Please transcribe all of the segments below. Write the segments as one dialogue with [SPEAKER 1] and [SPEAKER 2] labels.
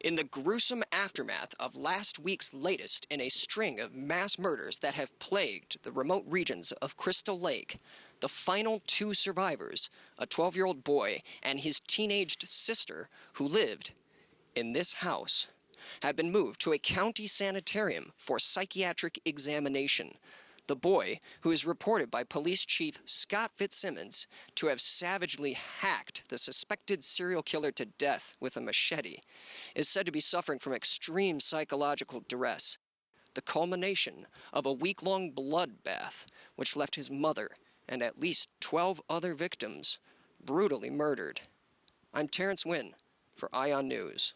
[SPEAKER 1] In the gruesome aftermath of last week's latest in a string of mass murders that have plagued the remote regions of Crystal Lake, the final two survivors, a 12-year-old boy and his teenaged sister who lived in this house, have been moved to a county sanitarium for psychiatric examination. The boy, who is reported by Police Chief Scott Fitzsimmons to have savagely hacked the suspected serial killer to death with a machete, is said to be suffering from extreme psychological duress, the culmination of a week-long bloodbath which left his mother and at least 12 other victims brutally murdered. I'm Terrence Wynn for Ion News.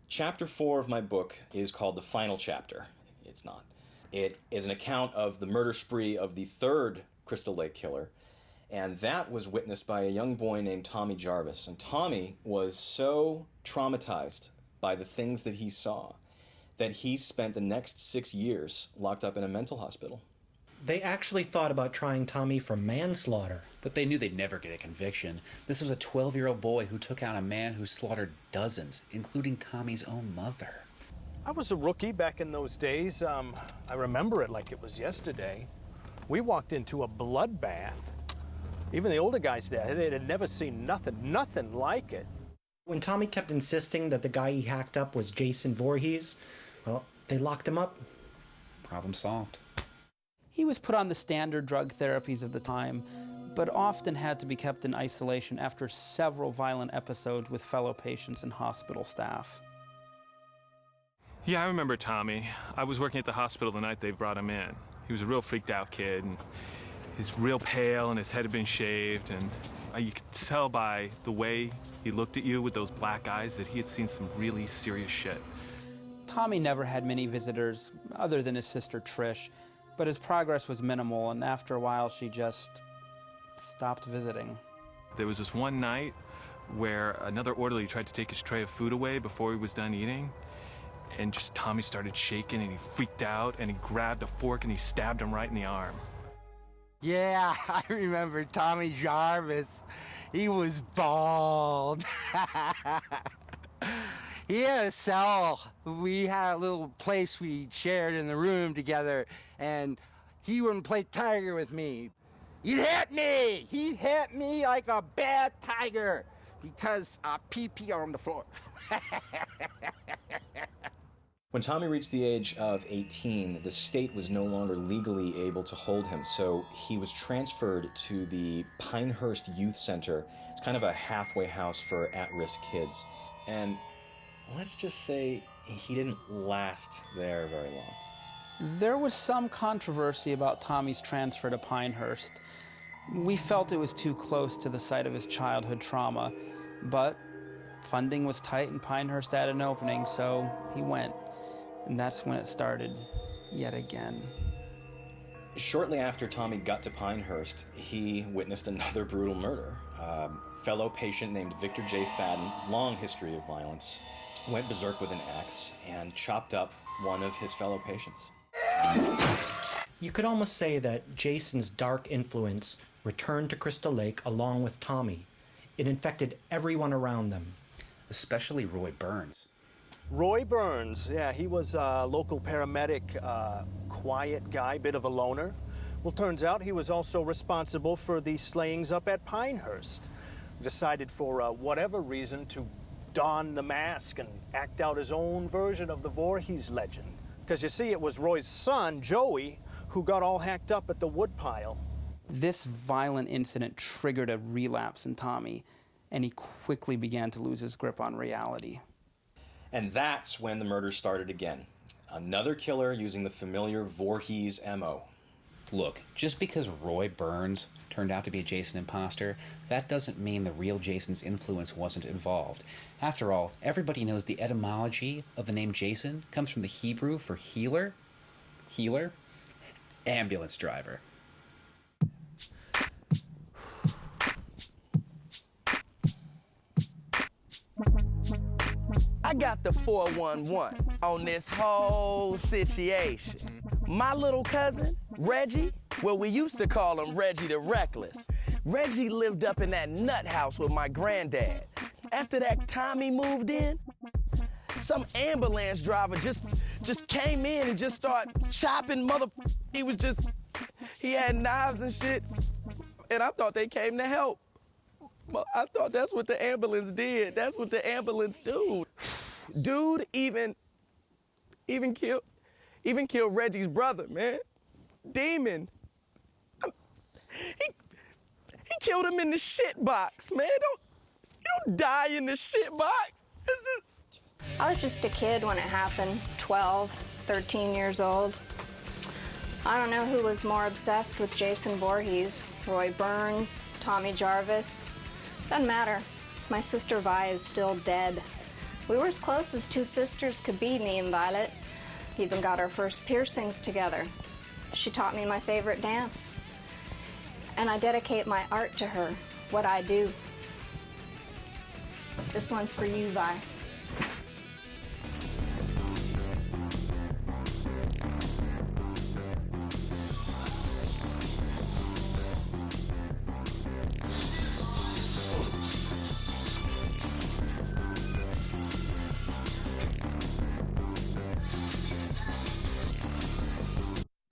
[SPEAKER 2] Chapter 4 of my book is called The Final Chapter. It's not. It is an account of the murder spree of the third Crystal Lake killer, and that was witnessed by a young boy named Tommy Jarvis. And Tommy was so traumatized by the things that he saw that he spent the next 6 years locked up in a mental hospital.
[SPEAKER 3] They actually thought about trying Tommy for manslaughter.
[SPEAKER 4] But they knew they'd never get a conviction. This was a 12-year-old boy who took out a man who slaughtered dozens, including Tommy's own mother.
[SPEAKER 5] I was a rookie back in those days. I remember it like it was yesterday. We walked into a bloodbath. Even the older guys there, they had never seen nothing like it.
[SPEAKER 3] When Tommy kept insisting that the guy he hacked up was Jason Voorhees, well, they locked him up.
[SPEAKER 4] Problem solved.
[SPEAKER 6] He was put on the standard drug therapies of the time, but often had to be kept in isolation after several violent episodes with fellow patients and hospital staff.
[SPEAKER 7] Yeah, I remember Tommy. I was working at the hospital the night they brought him in. He was a real freaked out kid, and he's real pale, and his head had been shaved, and you could tell by the way he looked at you with those black eyes that he had seen some really serious shit.
[SPEAKER 6] Tommy never had many visitors, other than his sister Trish, but his progress was minimal, and after a while she just stopped visiting.
[SPEAKER 7] There was this one night where another orderly tried to take his tray of food away before he was done eating, and just Tommy started shaking and he freaked out and he grabbed a fork and he stabbed him right in the arm.
[SPEAKER 8] Yeah, I remember Tommy Jarvis. He was bald. He had a cell. We had a little place we shared in the room together, and he wouldn't play tiger with me. He'd hit me! He'd hit me like a bad tiger because I pee on the floor.
[SPEAKER 2] When Tommy reached the age of 18, the state was no longer legally able to hold him, so he was transferred to the Pinehurst Youth Center. It's kind of a halfway house for at-risk kids. And let's just say he didn't last there very long.
[SPEAKER 6] There was some controversy about Tommy's transfer to Pinehurst. We felt it was too close to the site of his childhood trauma, but funding was tight and Pinehurst had an opening, so he went. And that's when it started, yet again.
[SPEAKER 2] Shortly after Tommy got to Pinehurst, he witnessed another brutal murder. A fellow patient named Victor J. Fadden, long history of violence, went berserk with an axe and chopped up one of his fellow patients.
[SPEAKER 3] You could almost say that Jason's dark influence returned to Crystal Lake along with Tommy. It infected everyone around them.
[SPEAKER 4] Especially Roy Burns.
[SPEAKER 5] Roy Burns, yeah, he was a local paramedic, quiet guy, bit of a loner. Well, turns out he was also responsible for the slayings up at Pinehurst. Decided for whatever reason to don the mask and act out his own version of the Voorhees legend. Because you see, it was Roy's son, Joey, who got all hacked up at the woodpile.
[SPEAKER 6] This violent incident triggered a relapse in Tommy, and he quickly began to lose his grip on reality.
[SPEAKER 2] And that's when the murders started again. Another killer using the familiar Voorhees MO.
[SPEAKER 4] Look, just because Roy Burns turned out to be a Jason imposter, that doesn't mean the real Jason's influence wasn't involved. After all, everybody knows the etymology of the name Jason comes from the Hebrew for healer, ambulance driver.
[SPEAKER 9] I got the 411 on this whole situation. My little cousin, Reggie, well, we used to call him Reggie the Reckless. Reggie lived up in that nut house with my granddad. After that Tommy moved in, some ambulance driver just came in and just started chopping he had knives and shit, and I thought they came to help. Well, I thought that's what the ambulance did. That's what the ambulance do. Dude even killed Reggie's brother, man. Demon. He killed him in the shit box, man. You don't die in the shit box.
[SPEAKER 10] I was just a kid when it happened, 12, 13 years old. I don't know who was more obsessed with Jason Voorhees, Roy Burns, Tommy Jarvis. Doesn't matter. My sister Vi is still dead. We were as close as two sisters could be, me and Violet. Even got our first piercings together. She taught me my favorite dance. And I dedicate my art to her, what I do. This one's for you, Vi.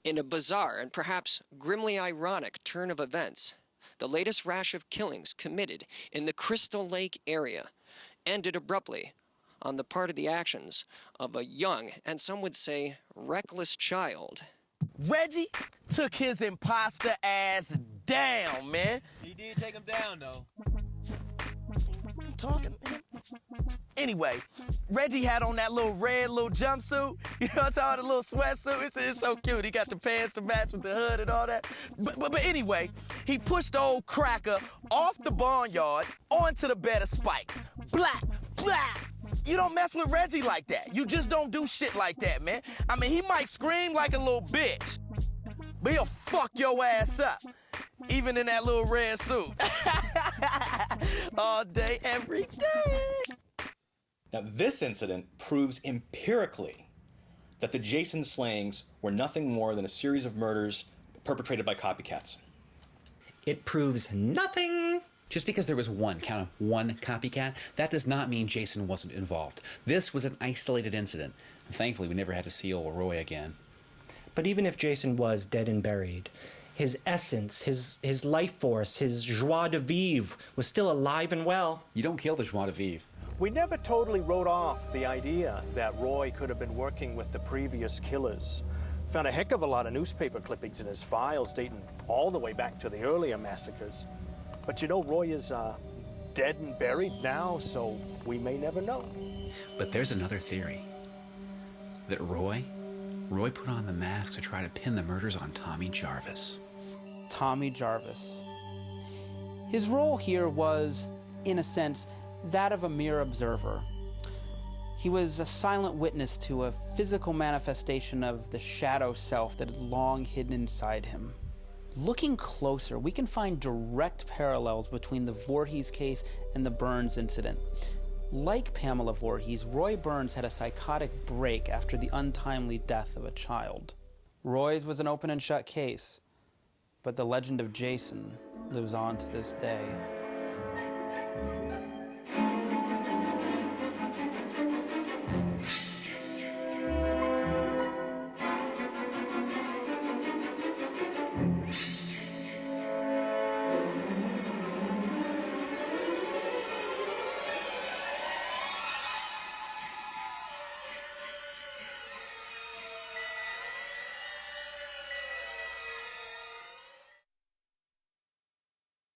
[SPEAKER 1] In a bizarre and perhaps grimly ironic turn of events, the latest rash of killings committed in the Crystal Lake area ended abruptly on the part of the actions of a young and some would say reckless child.
[SPEAKER 9] Reggie took his imposter ass down, man.
[SPEAKER 11] He did take him down, though.
[SPEAKER 9] Talking, man. Anyway, Reggie had on that little red jumpsuit. You know what I'm talking about? The little sweatsuit. It's so cute. He got the pants to match with the hood and all that. But anyway, he pushed the old cracker off the barnyard onto the bed of spikes. Black, black. You don't mess with Reggie like that. You just don't do shit like that, man. I mean, he might scream like a little bitch, but he'll fuck your ass up. Even in that little red suit. All day, every day.
[SPEAKER 2] Now, this incident proves empirically that the Jason slayings were nothing more than a series of murders perpetrated by copycats.
[SPEAKER 3] It proves nothing.
[SPEAKER 4] Just because there was one copycat, that does not mean Jason wasn't involved. This was an isolated incident. And thankfully, we never had to see old Roy again.
[SPEAKER 3] But even if Jason was dead and buried, his essence, his life force, his joie de vivre was still alive and well.
[SPEAKER 4] You don't kill the joie de vivre.
[SPEAKER 5] We never totally wrote off the idea that Roy could have been working with the previous killers. Found a heck of a lot of newspaper clippings in his files dating all the way back to the earlier massacres. But you know, Roy is dead and buried now, so we may never know.
[SPEAKER 4] But there's another theory. That Roy put on the mask to try to pin the murders on Tommy Jarvis.
[SPEAKER 6] Tommy Jarvis. His role here was, in a sense, that of a mere observer. He was a silent witness to a physical manifestation of the shadow self that had long hidden inside him. Looking closer, we can find direct parallels between the Voorhees case and the Burns incident. Like Pamela Voorhees, Roy Burns had a psychotic break after the untimely death of a child. Roy's was an open and shut case, but the legend of Jason lives on to this day.